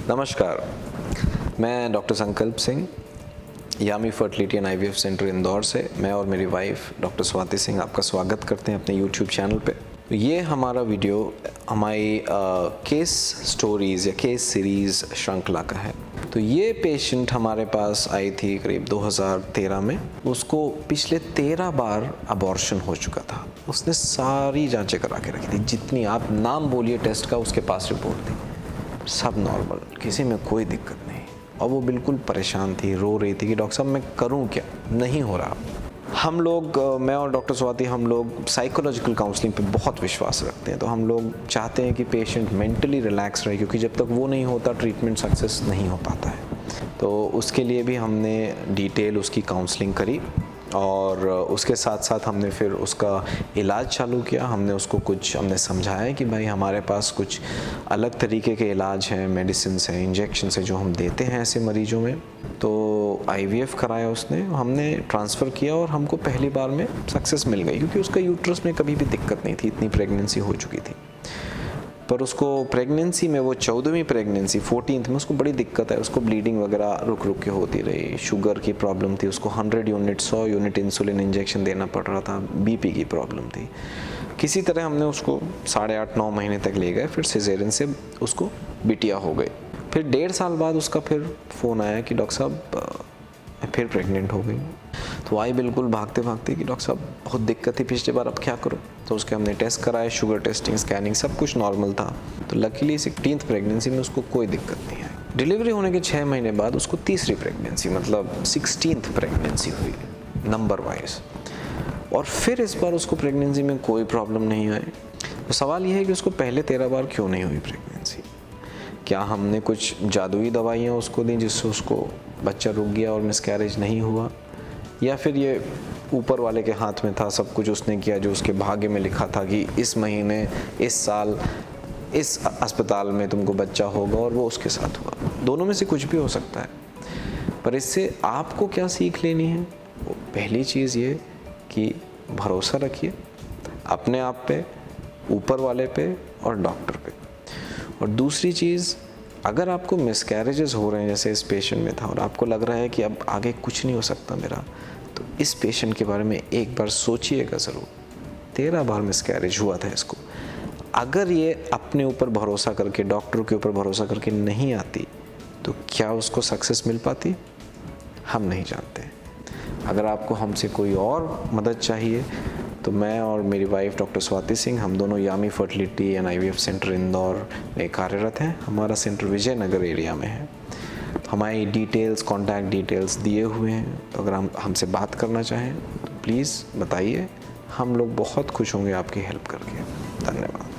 नमस्कार, मैं doctor Sankalp Singh, Yami fertility and IVF centre Indore से मैं और मेरी वाइफ डॉक्टर स्वाति सिंह आपका स्वागत करते हैं अपने यूट्यूब चैनल पे। ये हमारा वीडियो हमारी केस स्टोरीज़ या केस सीरीज़ श्रृंखला का है। तो ये पेशेंट हमारे पास आई थी करीब 2013 में। उसको पिछले 13 बार अबॉर्शन हो चुका था। उसने सारी जांचें करा के रखी थी, जितनी आप नाम बोलिए टेस्ट का उसके पास रिपोर्ट थी, सब नॉर्मल, किसी में कोई दिक्कत नहीं। और वो बिल्कुल परेशान थी, रो रही थी कि डॉक्टर साहब मैं करूं क्या, नहीं हो रहा। हम लोग, मैं और डॉक्टर स्वाति, हम लोग साइकोलॉजिकल काउंसलिंग पे बहुत विश्वास रखते हैं। तो हम लोग चाहते हैं कि पेशेंट मेंटली रिलैक्स रहे, क्योंकि जब तक वो नहीं होता ट्रीटमेंट सक्सेस नहीं हो पाता है। तो उसके लिए भी हमने डिटेल उसकी काउंसलिंग करी और उसके साथ साथ हमने फिर उसका इलाज चालू किया। हमने समझाया कि भाई हमारे पास कुछ अलग तरीके के इलाज हैं, मेडिसिन हैं, इंजेक्शन हैं जो हम देते हैं ऐसे मरीजों में। तो आईवीएफ कराया उसने, हमने ट्रांसफ़र किया और हमको पहली बार में सक्सेस मिल गई, क्योंकि उसका यूट्रस में कभी भी दिक्कत नहीं थी, इतनी प्रेगनेंसी हो चुकी थी। पर उसको प्रेगनेंसी में, वो 14वीं प्रेगनेंसी 14th में उसको बड़ी दिक्कत है। उसको ब्लीडिंग वगैरह रुक रुक के होती रही, शुगर की प्रॉब्लम थी, उसको 100 यूनिट 100 यूनिट इंसुलिन इंजेक्शन देना पड़ रहा था, बीपी की प्रॉब्लम थी। किसी तरह हमने उसको 8.5-9 महीने तक ले गए, फिर सिजेरियन से उसको बिटिया हो गई। फिर 1.5 साल बाद उसका फिर फ़ोन आया कि डॉक्टर साहब मैं फिर प्रेग्नेंट हो गई। तो आई बिल्कुल भागते भागते कि डॉक्टर साहब बहुत दिक्कत थी पिछली बार, अब क्या करूँ। तो उसके हमने टेस्ट कराए, शुगर टेस्टिंग, स्कैनिंग, सब कुछ नॉर्मल था। तो लकीली 16th प्रेगनेंसी में उसको कोई दिक्कत नहीं आई। डिलीवरी होने के 6 महीने बाद उसको तीसरी प्रेगनेंसी, मतलब 16th प्रेगनेंसी हुई नंबर वाइज। और फिर इस बार उसको प्रेगनेंसी में कोई प्रॉब्लम नहीं आई। तो सवाल यह है कि उसको पहले 13 बार क्यों नहीं हुई प्रेगनेंसी। क्या हमने कुछ जादुई दवाइयाँ उसको दी जिससे उसको बच्चा रुक गया और मिसकैरेज नहीं हुआ, या फिर ये ऊपर वाले के हाथ में था, सब कुछ उसने किया जो उसके भाग्य में लिखा था कि इस महीने, इस साल, इस अस्पताल में तुमको बच्चा होगा, और वो उसके साथ हुआ। दोनों में से कुछ भी हो सकता है। पर इससे आपको क्या सीख लेनी है, पहली चीज़ ये कि भरोसा रखिए अपने आप पे, ऊपर वाले पे और डॉक्टर पे। और दूसरी चीज़, अगर आपको मिसकैरेजेस हो रहे हैं जैसे इस पेशेंट में था और आपको लग रहा है कि अब आगे कुछ नहीं हो सकता मेरा, तो इस पेशेंट के बारे में एक बार सोचिएगा ज़रूर। 13 बार मिसकैरेज हुआ था इसको। अगर ये अपने ऊपर भरोसा करके, डॉक्टर के ऊपर भरोसा करके नहीं आती, तो क्या उसको सक्सेस मिल पाती, हम नहीं जानते। अगर आपको हमसे कोई और मदद चाहिए तो मैं और मेरी वाइफ डॉक्टर स्वाति सिंह, हम दोनों Yami fertility and IVF centre Indore में कार्यरत हैं। हमारा सेंटर विजयनगर एरिया में है। हमारी डिटेल्स, कॉन्टैक्ट डिटेल्स दिए हुए हैं। तो अगर हम हमसे बात करना चाहें तो प्लीज़ बताइए, हम लोग बहुत खुश होंगे आपकी हेल्प करके। धन्यवाद।